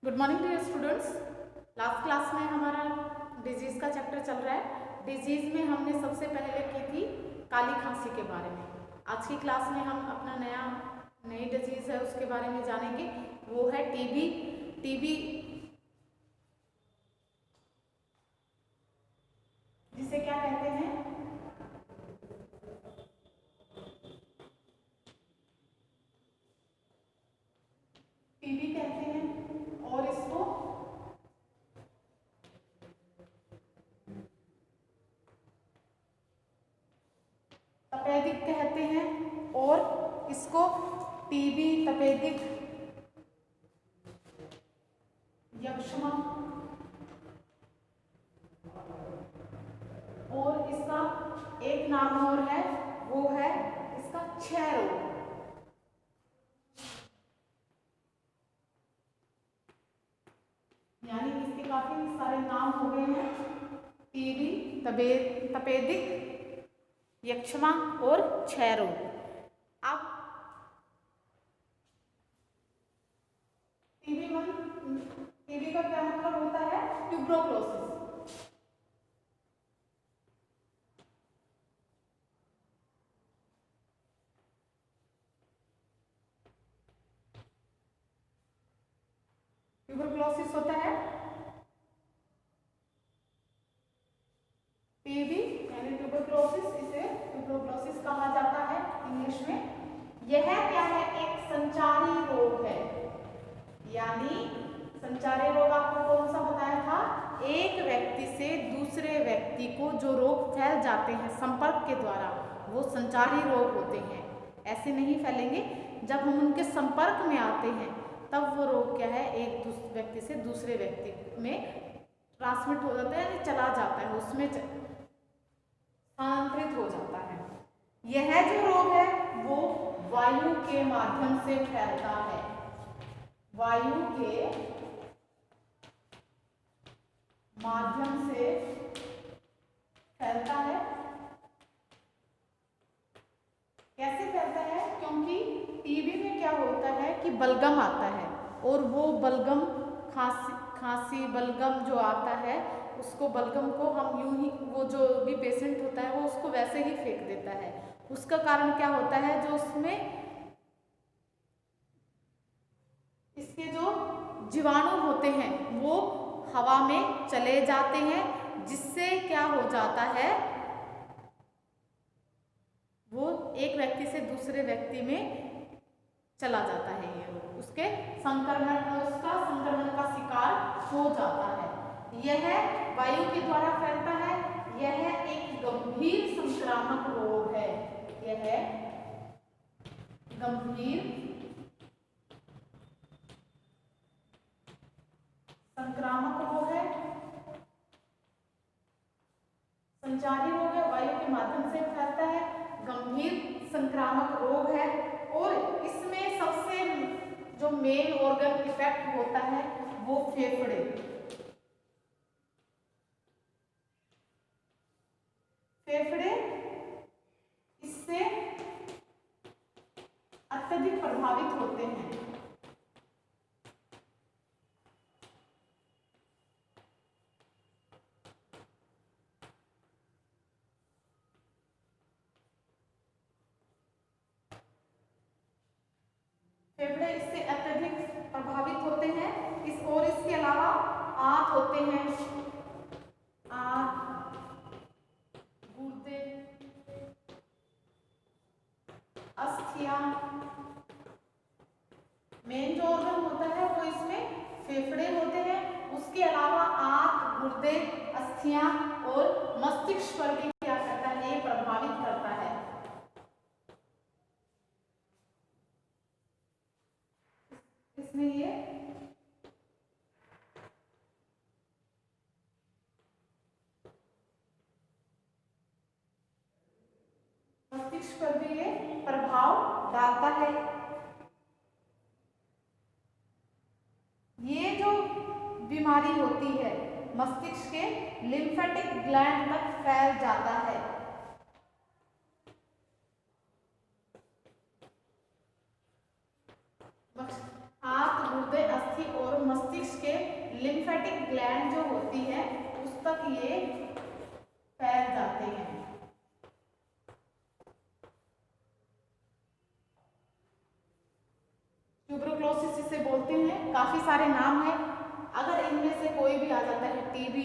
Good morning dear students. Last class में हमारा disease का चैप्टर चल रहा है। डिजीज़ में हमने सबसे पहले की थी काली खांसी के बारे में। आज की क्लास में हम अपना नई डिजीज़ है उसके बारे में जानेंगे। वो है टीबी। टीबी जिसे क्या कहते हैं? टीबी कहते हैं और इसको तपेदिक कहते हैं और इसको टीबी, तपेदिक, यक्ष्मा और इसका एक नाम और है, वो है इसका क्षय रोग। यानी इसके काफी सारे नाम हो गए हैं, टीबी, तपेदिक, यक्ष्मा और क्षय रोग। अब टीबी का क्या मतलब होता है? ट्यूबरोक्लोसिस। ट्यूबरक्लोसिस होता है टीबी यानी ट्यूबरक्लोसिस, इसे ट्यूबरक्लोसिस कहा जाता है इंग्लिश में। यह क्या है? एक संचारी रोग है। यानी संचारी रोग आपको कौन सा बताया था? एक व्यक्ति से दूसरे व्यक्ति को जो रोग फैल जाते हैं संपर्क के द्वारा, वो संचारी रोग होते हैं। ऐसे नहीं फैलेंगे, जब हम उनके संपर्क में आते हैं तब वो रोग क्या है, एक व्यक्ति से दूसरे व्यक्ति में ट्रांसमिट हो जाता है, यानी चला जाता है, उसमें स्थानांतरित हो जाता है। यह जो रोग है वो वायु के माध्यम से फैलता है। वायु के माध्यम से फैलता है। कैसे फैलता है? क्योंकि टीबी में क्या होता है कि बलगम आता है और वो बलगम खांसी बलगम जो आता है, उसको बलगम को हम यूं ही, वो जो भी पेशेंट होता है वो उसको वैसे ही फेंक देता है। उसका कारण क्या होता है? जो उसमें इसके जो जीवाणु होते हैं वो हवा में चले जाते हैं, जिससे क्या हो जाता है, वो एक व्यक्ति से दूसरे व्यक्ति में चला जाता है। ये रोग उसका संक्रमण का शिकार हो जाता है। यह वायु के द्वारा फैलता है। यह एक गंभीर संक्रामक रोग है। यह गंभीर संक्रामक रोग है, संचारी रोग है, वायु के माध्यम से फैलता है, गंभीर संक्रामक रोग है। और इसमें सबसे जो मेन ऑर्गन इफेक्ट होता है वो फेफड़े। फेफड़े इससे अत्यधिक प्रभावित होते हैं। फेफड़े इससे अत्यधिक प्रभावित होते हैं। इसके अलावा आंत होते हैं, आंत, गुर्दे, अस्थियां। मेन जो ऑर्गन होता है वो इसमें फेफड़े होते हैं। उसके अलावा आंत, गुर्दे, अस्थियां और मस्तिष्क पर भी क्या करता है, ये प्रभावित करता है। इसमें ये मस्तिष्क पर भी ये प्रभाव डालता है। ये जो बीमारी होती है मस्तिष्क के लिम्फेटिक ग्लैंड तक फैल जाता है। आंत, गुर्दे, अस्थि और मस्तिष्क लिम्फेटिक ग्लैंड जो होती है उस तक ये फैल जाते हैं। ट्यूबरकुलोसिस इसे बोलते हैं, काफी सारे नाम है। अगर इनमें से कोई भी आ जाता है, टीबी,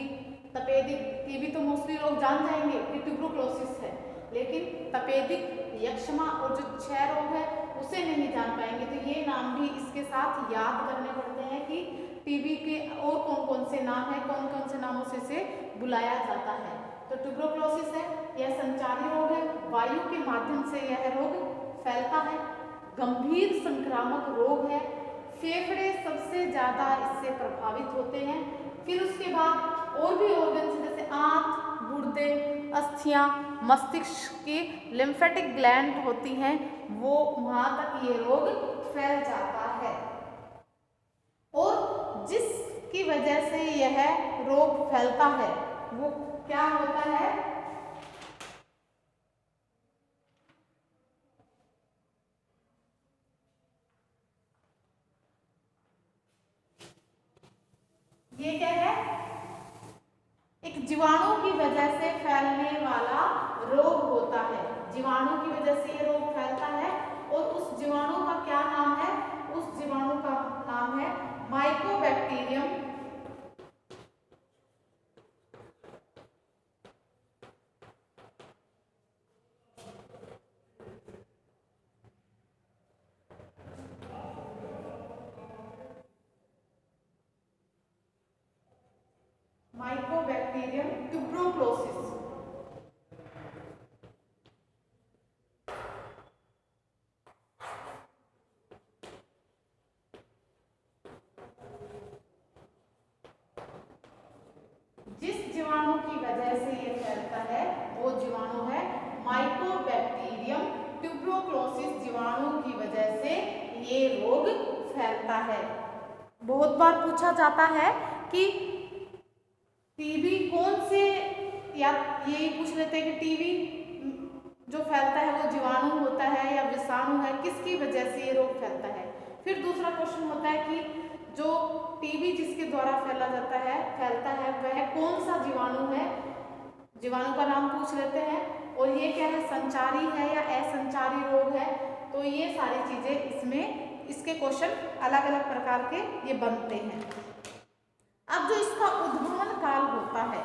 तपेदिक, टीबी तो मोस्टली लोग जान जाएंगे कि ट्यूबरकुलोसिस है, लेकिन तपेदिक, यक्ष्मा और जो क्षय रोग है उसे नहीं जान पाएंगे। तो ये नाम भी इसके साथ याद करने पड़ते हैं कि टीबी के और कौन कौन से नाम है, कौन कौन से नामों से इसे बुलाया जाता है। तो ट्यूबरकुलोसिस है, यह संचारी रोग है, वायु के माध्यम से यह रोग फैलता है, गंभीर संक्रामक रोग है, फेफड़े सबसे ज्यादा इससे प्रभावित होते हैं। फिर उसके बाद और भी ऑर्गन्स जैसे आंत, गुर्दे, अस्थियां, मस्तिष्क की लिम्फेटिक ग्लैंड होती हैं, वो वहां तक ये रोग फैल जाता है। और जिसकी वजह से यह रोग फैलता है वो क्या होता है, ये क्या है, एक जीवाणु की वजह से फैलने वाला रोग होता है। जीवाणु की वजह से ये रोग फैलता है और उस जीवाणु का क्या नाम है, उस जीवाणु का नाम है माइकोबैक्टीरियम ट्यूबरकुलोसिस। जिस जीवाणु की वजह से ये फैलता है वो जीवाणु है माइकोबैक्टीरियम ट्यूबरकुलोसिस। जीवाणु की वजह से ये रोग फैलता है। बहुत बार पूछा जाता है कि टीबी कौन से, या यही पूछ लेते हैं कि टीबी जो फैलता है वो जीवाणु होता है या विषाणु है, किसकी वजह से ये रोग फैलता है। फिर दूसरा क्वेश्चन होता है कि जो टीबी जिसके द्वारा फैलता है वह कौन सा जीवाणु है, जीवाणु का नाम पूछ लेते हैं। और ये क्या है, संचारी है या असंचारी रोग है। तो ये सारी चीजें इसमें, इसके क्वेश्चन अलग अलग प्रकार के ये बनते हैं। अब जो इसका उद्भवन काल होता है,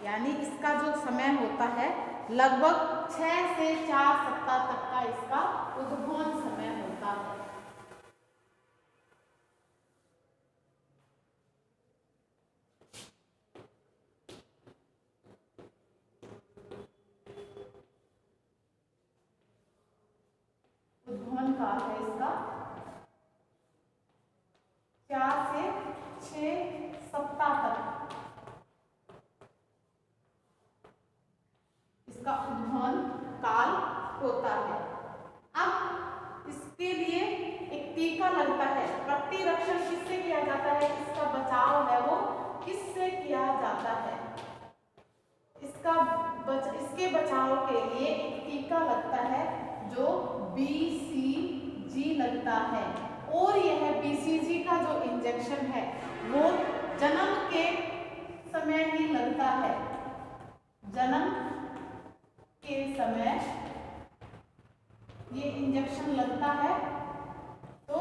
यानी इसका जो समय होता है, लगभग 6 से 4 सप्ताह तक का इसका उद्भवन समय होता है। उद्भवन काल है इसका 4 से 6 सप्ताह तक इसका उद्भवन काल होता है। अब इसके लिए एक टीका लगता है। प्रतिरक्षण किससे किया जाता है, इसका बचाव है वो किससे किया जाता है, इसके बचाव के लिए एक टीका लगता है जो BCG लगता है। और यह BCG का जो इंजेक्शन है वो जन्म के समय ही लगता है। जन्म के समय ये इंजेक्शन लगता है। तो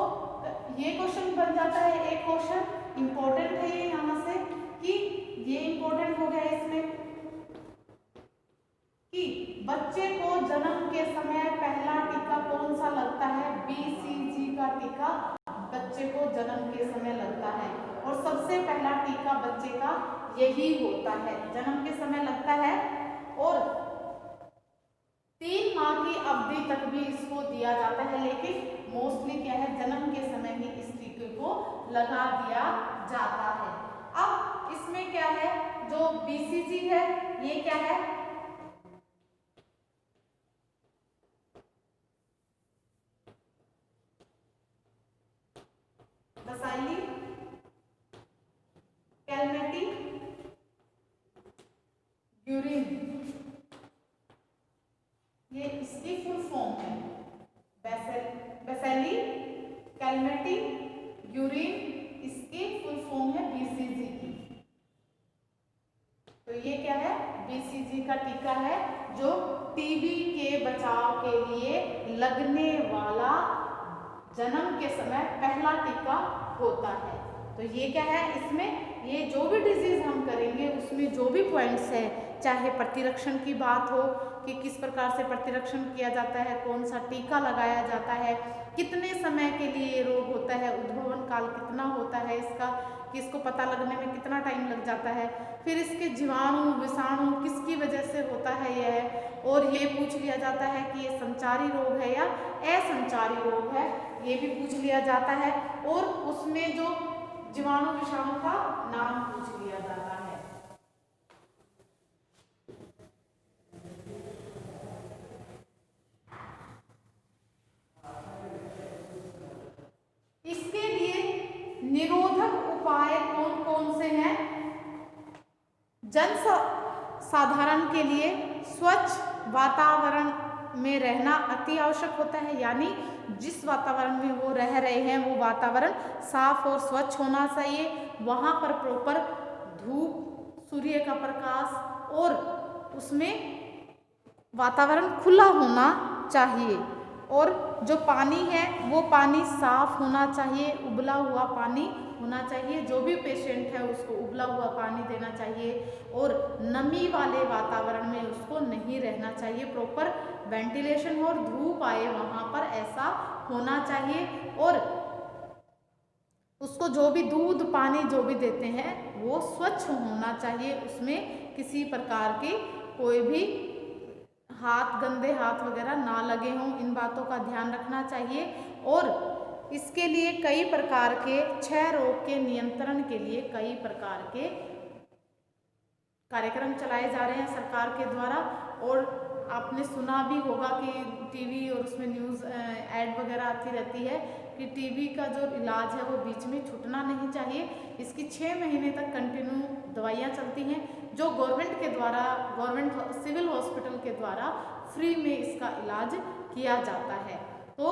ये क्वेश्चन बन जाता है, एक क्वेश्चन इंपॉर्टेंट है ये यहाँ से, कि ये इंपॉर्टेंट हो गया इसमें कि बच्चे को जन्म के समय पहला टीका कौन सा लगता है, BCG का टीका बच्चे को जन्म के समय लगता है। और सबसे पहला टीका बच्चे का यही होता है, जन्म के समय लगता है। और 3 माह की अवधि तक भी इसको दिया जाता है, लेकिन मोस्टली क्या है, जन्म के समय ही इस टीके को लगा दिया जाता है। अब इसमें क्या है, जो BCG है ये क्या है, बसाइली कैलमेटी यूरिन, ये इसकी फुल फॉर्म है। बेसेली कैलमेटी यूरिन, इसकी फुल फॉर्म है BCG। लगने वाला जन्म के समय पहला टीका होता है। तो ये क्या है, इसमें ये जो भी डिजीज हम करेंगे उसमें जो भी पॉइंट्स है, चाहे प्रतिरक्षण की बात हो कि किस प्रकार से प्रतिरक्षण किया जाता है, कौन सा टीका लगाया जाता है, कितने समय के लिए ये रोग होता है, उद्भवन काल कितना होता है इसका, कि इसको पता लगने में कितना टाइम लग जाता है, फिर इसके जीवाणु विषाणु किसकी वजह से होता है यह, और ये पूछ लिया जाता है कि ये संचारी रोग है या असंचारी रोग है, ये भी पूछ लिया जाता है, और उसमें जो जीवाणु विषाणु का नाम पूछ लिया जाता है। इसके लिए निरोधक उपाय कौन कौन से हैं? जन साधारण के लिए स्वच्छ वातावरण में रहना अति आवश्यक होता है, यानी जिस वातावरण में वो रह रहे हैं वो वातावरण साफ और स्वच्छ होना चाहिए, वहाँ पर प्रॉपर धूप, सूर्य का प्रकाश और उसमें वातावरण खुला होना चाहिए, और जो पानी है वो पानी साफ होना चाहिए, उबला हुआ पानी होना चाहिए, जो भी पेशेंट है उसको उबला हुआ पानी देना चाहिए, और नमी वाले वातावरण में उसको नहीं रहना चाहिए, प्रॉपर वेंटिलेशन और धूप आए वहाँ पर ऐसा होना चाहिए, और उसको जो भी दूध पानी जो भी देते हैं वो स्वच्छ होना चाहिए, उसमें किसी प्रकार की कोई भी हाथ, गंदे हाथ वगैरह ना लगे हों, इन बातों का ध्यान रखना चाहिए। और इसके लिए कई प्रकार के क्षय रोग के नियंत्रण के लिए कई प्रकार के कार्यक्रम चलाए जा रहे हैं सरकार के द्वारा, और आपने सुना भी होगा कि टीवी और उसमें न्यूज़ ऐड वगैरह आती रहती है कि टीबी का जो इलाज है वो बीच में छूटना नहीं चाहिए, इसकी 6 महीने तक कंटिन्यू दवाइयाँ चलती हैं, जो गवर्नमेंट के द्वारा, गवर्नमेंट सिविल हॉस्पिटल के द्वारा फ्री में इसका इलाज किया जाता है। तो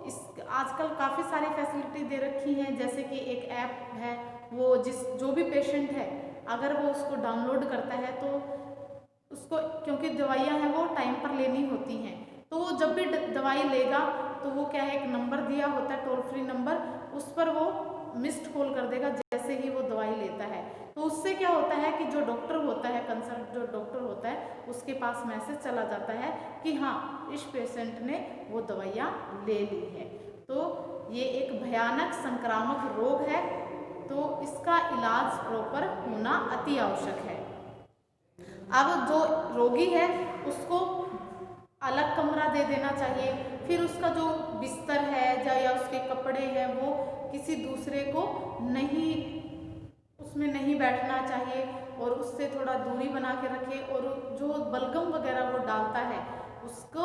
इस आजकल काफ़ी सारी फैसिलिटी दे रखी हैं, जैसे कि एक ऐप है, वो जो भी पेशेंट है अगर वो उसको डाउनलोड करता है तो उसको, क्योंकि दवाइयाँ हैं वो टाइम पर लेनी होती हैं, तो वो जब भी दवाई लेगा तो वो क्या है, एक नंबर दिया होता है टोल फ्री नंबर, उस पर वो मिस्ड कॉल कर देगा जैसे ही वो दवाई लेता है। तो उससे क्या होता है कि जो डॉक्टर होता है, कंसल्ट जो डॉक्टर होता है, उसके पास मैसेज चला जाता है कि हाँ इस पेशेंट ने वो दवाइयाँ ले ली है। तो ये एक भयानक संक्रामक रोग है, तो इसका इलाज प्रॉपर होना अति आवश्यक है। अब जो रोगी है उसको अलग कमरा दे देना चाहिए, फिर उसका जो बिस्तर है या उसके कपड़े हैं वो किसी दूसरे को नहीं, उसमें नहीं बैठना चाहिए, और उससे थोड़ा दूरी बना के रखे, और जो बलगम वगैरह वो डालता है उसको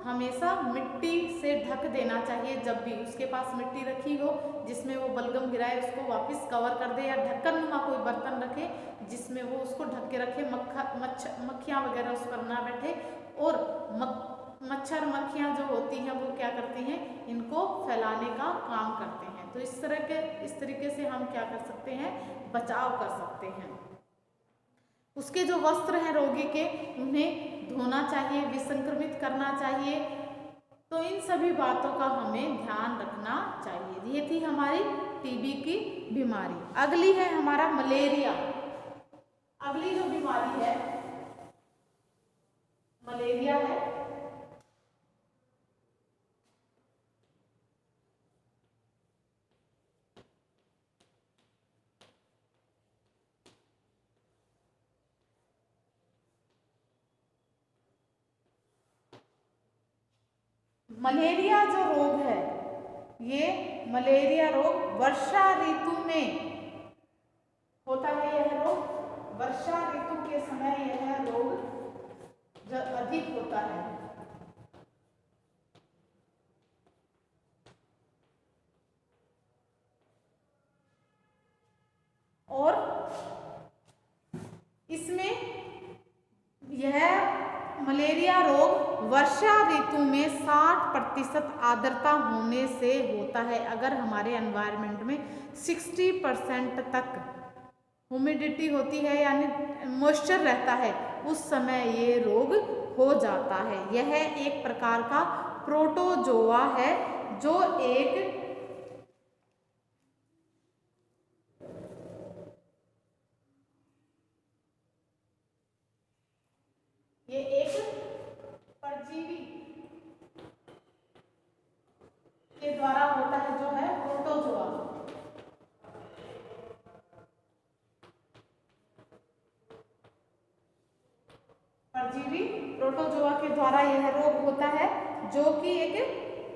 हमेशा मिट्टी से ढक देना चाहिए, जब भी उसके पास मिट्टी रखी हो जिसमें वो बलगम गिराए उसको वापस कवर कर दे, या ढक्कन नुमा कोई बर्तन रखे जिसमें वो उसको ढक के रखे, मक्खियाँ वगैरह उस पर ना बैठे, और मच्छर मक्खियाँ जो होती हैं वो क्या करती हैं, इनको फैलाने का काम करते हैं। तो इस तरीके से हम क्या कर सकते हैं, बचाव कर सकते हैं। उसके जो वस्त्र हैं रोगी के, उन्हें धोना चाहिए, विसंक्रमित करना चाहिए, तो इन सभी बातों का हमें ध्यान रखना चाहिए। ये थी हमारी टीबी की बीमारी। अगली है हमारा मलेरिया। अगली जो बीमारी है मलेरिया है। मलेरिया जो रोग है, ये मलेरिया रोग वर्षा ऋतु में होता है। यह रोग वर्षा ऋतु के समय यह रोग अधिक होता है। और इसमें यह मलेरिया रोग वर्षा ऋतु में 60% आर्द्रता होने से होता है। अगर हमारे एनवायरनमेंट में 60% तक ह्यूमिडिटी होती है यानी मॉइस्चर रहता है, उस समय ये रोग हो जाता है। यह एक प्रकार का प्रोटोजोआ है, जो एक परजीवी के द्वारा होता है, जो है प्रोटोजोआ। परजीवी प्रोटोजोआ के द्वारा यह रोग होता है, जो कि एक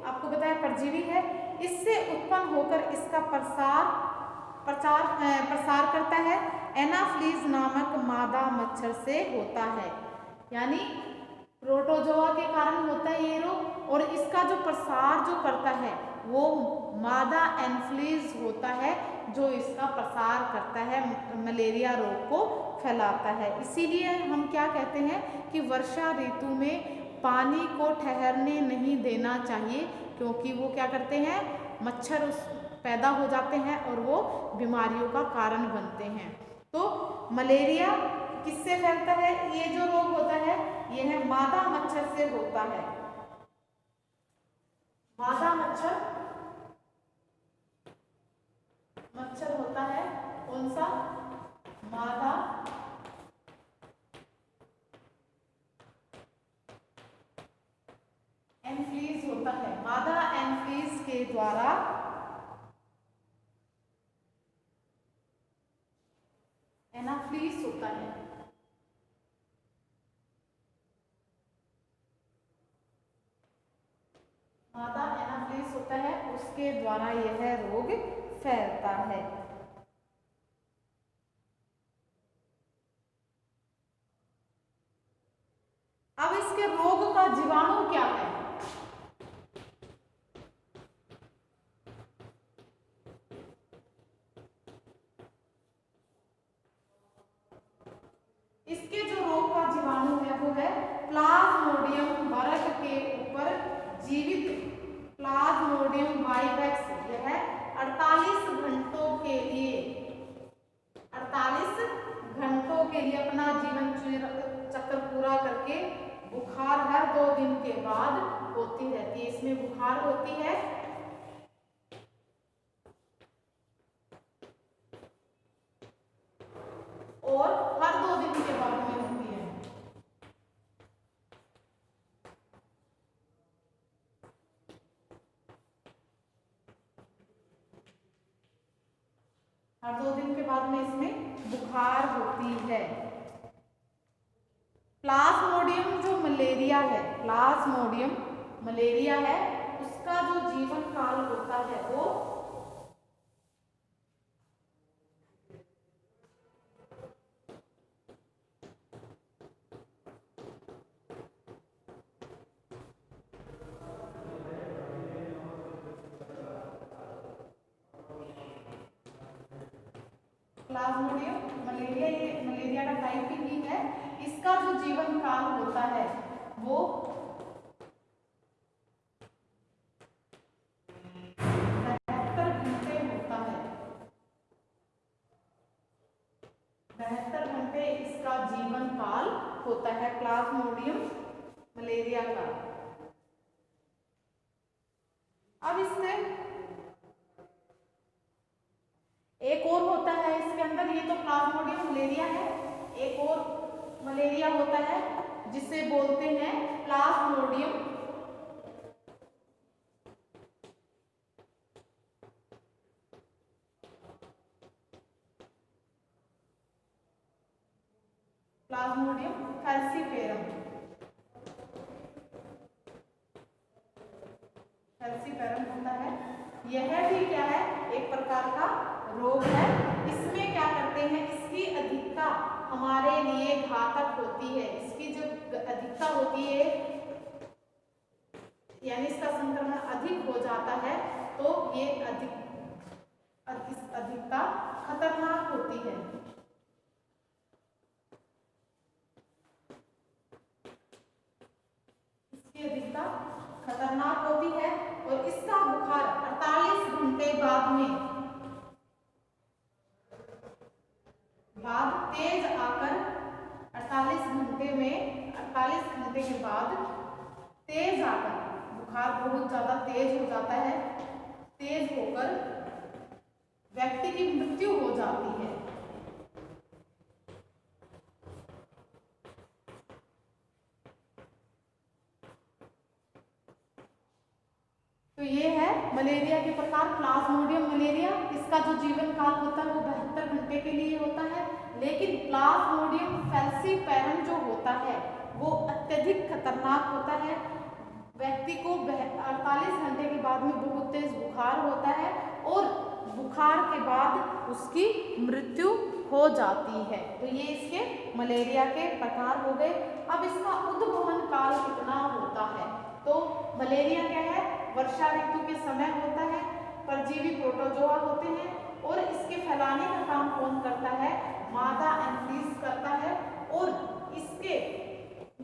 आपको बताया परजीवी है। इससे उत्पन्न होकर इसका प्रसार करता है। एनाफ्लीज नामक मादा मच्छर से होता है, यानी प्रोटोजोआ के कारण होता है ये रोग, और इसका जो प्रसार जो करता है वो मादा एनाफ्लीज होता है, जो इसका प्रसार करता है, मलेरिया रोग को फैलाता है। इसीलिए हम क्या कहते हैं कि वर्षा ऋतु में पानी को ठहरने नहीं देना चाहिए, क्योंकि वो क्या करते हैं, मच्छर पैदा हो जाते हैं और वो बीमारियों का कारण बनते हैं। तो मलेरिया किससे फैलता है? ये जो रोग होता है यह मादा मच्छर से होता है। मादा मच्छर होता है, कौन सा? मादा एनाफ्लीज होता है। मादा एनाफ्लीज के द्वारा एनाफ्लीज होता है। मादा एनाफ्लीज होता है, उसके द्वारा यह रोग फैलता है। अब इसके रोग का जीवाणु क्या है? इसके जो रोग का जीवाणु है वो है प्लाज्मोडियम वर्ग के ऊपर जीवित प्लाज्मोडियम वाइवेक्स। यह 48 घंटों के लिए अपना जीवन चक्र पूरा करके बुखार हर 2 दिन के बाद होती रहती है। इसमें बुखार होती है और हर 2 दिन के बाद में होती है। हर 2 दिन के बाद में इसमें बुखार होती है। प्लाज्मोडियम जो मलेरिया है, प्लाज्मोडियम मलेरिया है, उसका जो जीवन काल होता है वो प्लाज्मोडियम मलेरिया, ये मलेरिया का टाइप ही है। इसका जो जीवन काल होता है वो 72 घंटे होता है। 72 घंटे इसका जीवन काल होता है प्लाज्मोडियम मलेरिया का। अब इसमें एक और होता है इसके अंदर, ये तो प्लाज्मोडियम मलेरिया है, एक और मलेरिया होता है जिसे बोलते हैं प्लाज्मोडियम फैल्सीफेरम। होता है। यह भी क्या है, एक प्रकार का रोग है। इसमें क्या करते हैं, इसकी अधिकता हमारे लिए घातक होती है। इसकी जो अधिकता होती है, यानी इसका संक्रमण अधिक हो जाता है, तो ये अधिकता खतरनाक होती है। इसकी अधिकता खतरनाक होती है और इसका बुखार 48 घंटे बाद तेज आकर 48 घंटे के बाद तेज आकर बुखार बहुत ज़्यादा तेज हो जाता है, तेज होकर व्यक्ति की मृत्यु हो जाती है। तो ये है मलेरिया के प्रकार। प्लाज्मोडियम मलेरिया, इसका जो जीवन काल होता है वो 72 घंटे के लिए होता है, लेकिन प्लाज्मोडियम फैल्सीपैरम जो होता है वो अत्यधिक खतरनाक होता है। व्यक्ति को 48 घंटे के बाद में बहुत तेज बुखार होता है और बुखार के बाद उसकी मृत्यु हो जाती है। तो ये इसके मलेरिया के प्रकार हो गए। अब इसका उद्भवन काल कितना होता है? तो मलेरिया क्या है? वर्षा ऋतु के समय होता है, परजीवी प्रोटोजोआ होते हैं और इसके फैलाने का काम कौन करता है? मादा एंफीस करता है। और इसके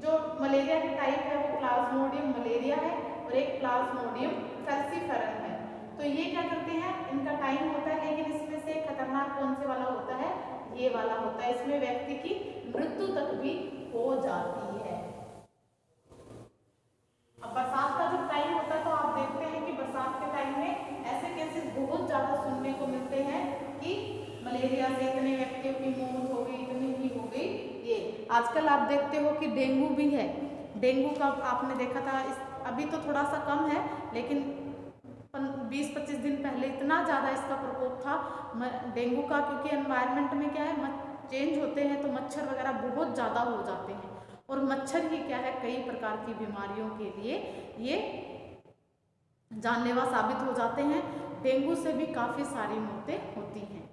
जो मलेरिया के टाइप है वो प्लाज्मोडियम मलेरिया है और एक प्लाज्मोडियम फैल्सीफेरम है। तो ये क्या करते हैं? इनका टाइम होता है, लेकिन इसमें से खतरनाक कौन से वाला होता है? ये वाला होता है। इसमें व्यक्ति की मृत्यु तक भी हो जाती है। अब बरसात का जब टाइम होता है तो आप देखते हैं कि बरसात के टाइम में ऐसे केसेस बहुत ज्यादा सुनने को मिलते हैं कि मलेरिया से इतने व्यक्तियों की मौत हो गई, इतनी भी हो गई। ये आजकल आप देखते हो कि डेंगू भी है। डेंगू का आपने देखा था, अभी तो थोड़ा सा कम है, लेकिन 20-25 दिन पहले इतना ज़्यादा इसका प्रकोप था डेंगू का, क्योंकि एनवायरनमेंट में क्या है, चेंज होते हैं तो मच्छर वगैरह बहुत ज़्यादा हो जाते हैं और मच्छर ही क्या है, कई प्रकार की बीमारियों के लिए ये जानलेवा साबित हो जाते हैं। डेंगू से भी काफ़ी सारी मौतें होती हैं।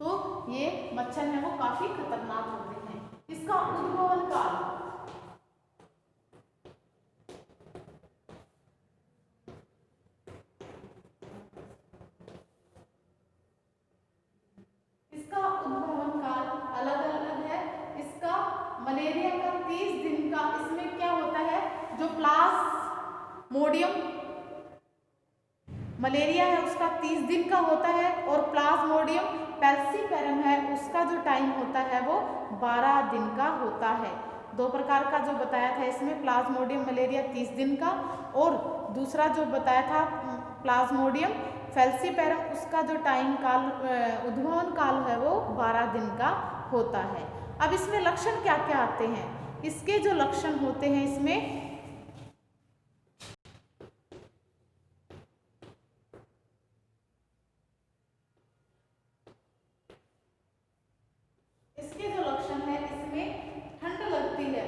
तो ये मच्छर है वो काफ़ी खतरनाक होते हैं। इसका उद्भवन काल, अलग अलग है। इसका मलेरिया का 30 दिन का, इसमें क्या होता है, जो प्लाज्मोडियम मलेरिया है उसका 30 दिन का होता है और प्लाज्मोडियम फैल्सीफेरम है उसका जो टाइम होता है वो 12 दिन का होता है। दो प्रकार का जो बताया था इसमें, प्लाज्मोडियम मलेरिया 30 दिन का और दूसरा जो बताया था प्लाज्मोडियम फैल्सीफेरम, उसका जो टाइम काल उद्भवन काल है वो 12 दिन का होता है। अब इसमें लक्षण क्या क्या आते हैं? इसके जो लक्षण होते हैं इसमें ठंड लगती है,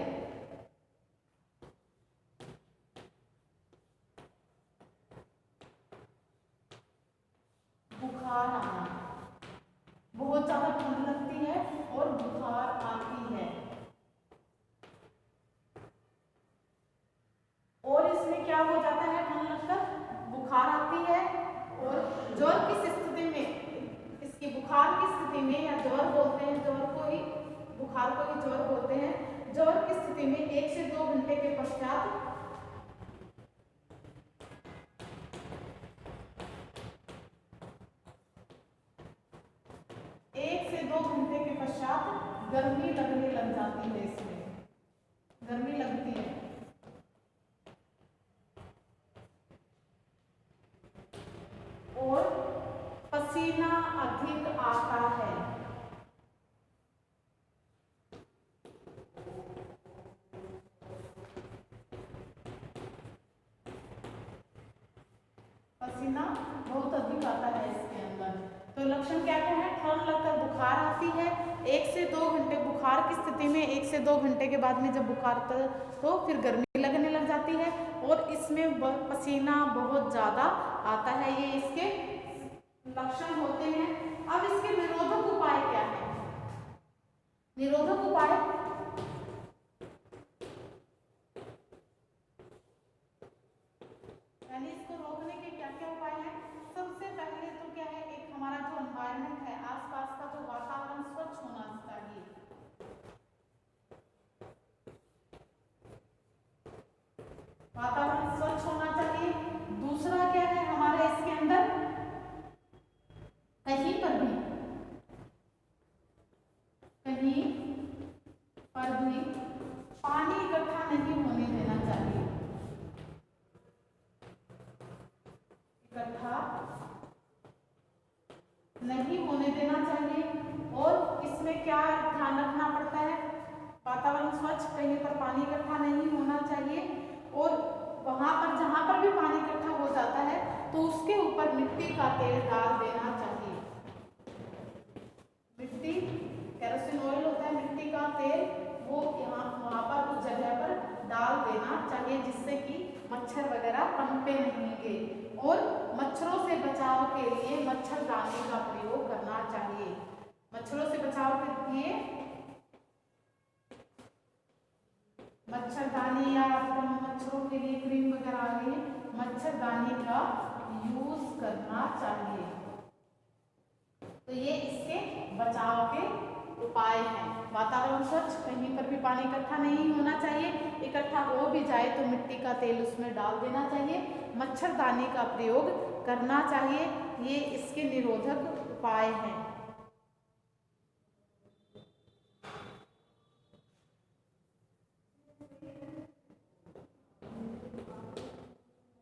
बुखार आना, बहुत ज्यादा ठंड लगती है और बुखार आती है। और इसमें क्या हो जाता है, ठंड लगकर बुखार आती है और ज्वर की स्थिति में, इसकी बुखार की स्थिति में, या ज्वर बोलते हैं, ज्वर को ही, बुखार को ही ज्वर बोलते हैं। ज्वर की स्थिति में 1 से 2 घंटे के पश्चात गर्मी लगने लग जाती है। इसमें गर्मी लगती है और पसीना अधिक आता है। पसीना बहुत अधिक आता है इसके अंदर। तो लक्षण क्या क्या है? ठंड लगकर बुखार आती है, 1 से 2 घंटे बुखार की स्थिति में, 1 से 2 घंटे के बाद में जब बुखार तो फिर गर्मी लगने लग जाती है और इसमें पसीना बहुत ज़्यादा आता है। ये इसके लक्षण होते हैं। अब इसके निरोधक उपाय क्या है? निरोधक उपाय, यानी इसको रोकने के क्या क्या उपाय हैं? सबसे पहले तो क्या है, एक हमारा जो एनवायरनमेंट है, आसपास का जो वातावरण स्वच्छ होना चाहिए। वातावरण स्वच्छ होना चाहिए। दूसरा क्या है हमारे इसके अंदर, कहीं पर भी पानी इकट्ठा नहीं होने देना चाहिए। नहीं होने देना चाहिए। और इसमें क्या ध्यान रखना पड़ता है, वातावरण स्वच्छ, कहीं पर पानी इकट्ठा नहीं होना चाहिए। और वहां पर जहां पर भी पानी इकट्ठा हो जाता है तो उसके ऊपर मिट्टी का तेल डाल देना चाहिए। मिट्टी, केरोसिन ऑयल होता है, मिट्टी का तेल, वो यहाँ वहां पर उस जगह पर डाल देना चाहिए, जिससे कि मच्छर वगैरह पनपे नहींगे। और मच्छरों से बचाव के लिए मच्छरदानी का प्रयोग करना चाहिए। मच्छरों से बचाव के लिए मच्छरदानी, या मच्छरों के लिए क्रीम वगैरह आ गई है, मच्छरदानी का यूज करना चाहिए। तो ये इसके बचाव के उपाय हैं। वातावरण स्वच्छ, कहीं पर भी पानी इकट्ठा नहीं होना चाहिए, इकट्ठा हो भी जाए तो मिट्टी का तेल उसमें डाल देना चाहिए, मच्छरदानी का प्रयोग करना चाहिए। ये इसके निरोधक उपाय हैं।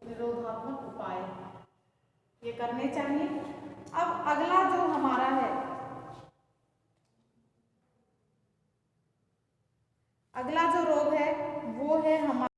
निरोधात्मक उपाय ये करने चाहिए। अब अगला जो हमारा है